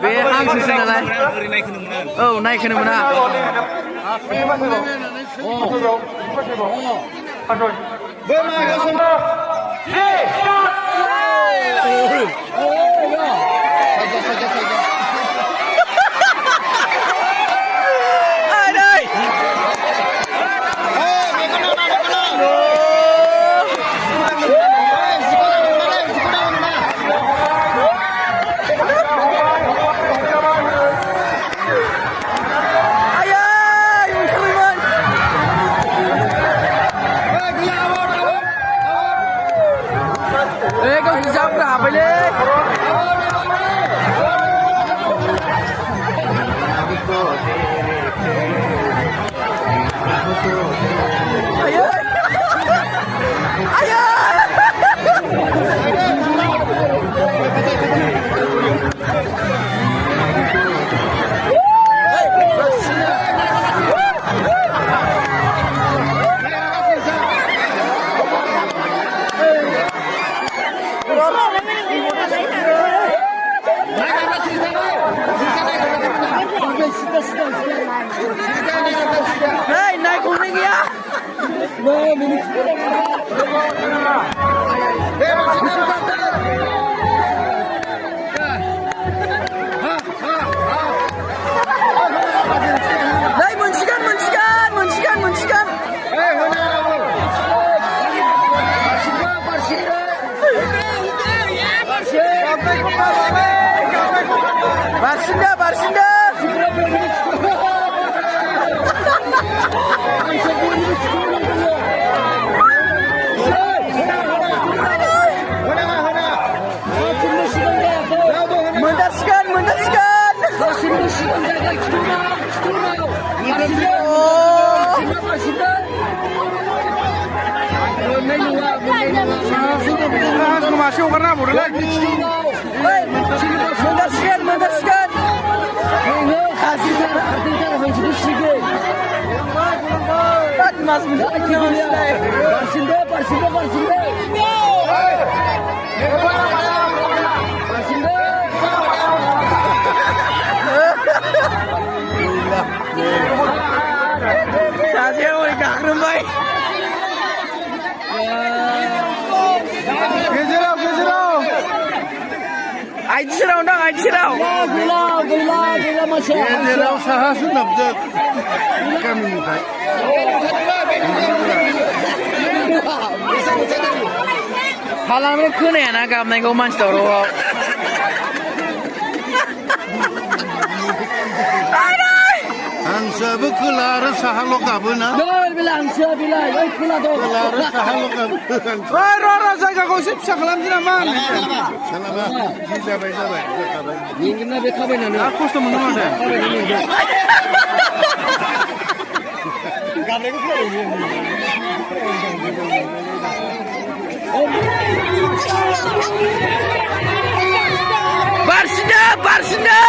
बे हांसोसो नालाय औ नायखोनो Mona Hey, naik kuning ya. Hey, munculkan. Barsinda. Mendaskan. Masih karena boleh lagi. Mendaskan. Mas Saya mau gak rumbai. Gejerau. Aji serau. Gila masya. Gejerau saha sunap jek. Kami kai. Halamnya kene ya nak apa nego mas toro. Angsa bekelar sahalo kabuna. Betul bilang angsa bilang. Kelar sahalo kabuna. Rora saya gosip sakalam jina man. Salam. Bisa baik. Ingin nabe kabe nana. Aku tuh menang deh. Kabe ko Barsinda. Barsinda.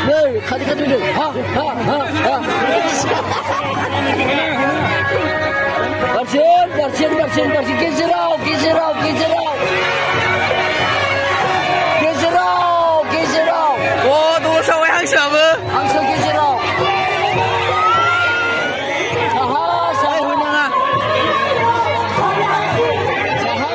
Nih, kadi dulu. Ha. Barsin. Gejerau. Oh, tuh sampai hangsa apa? Hangsa gejerau. Saha hunanga. Saha.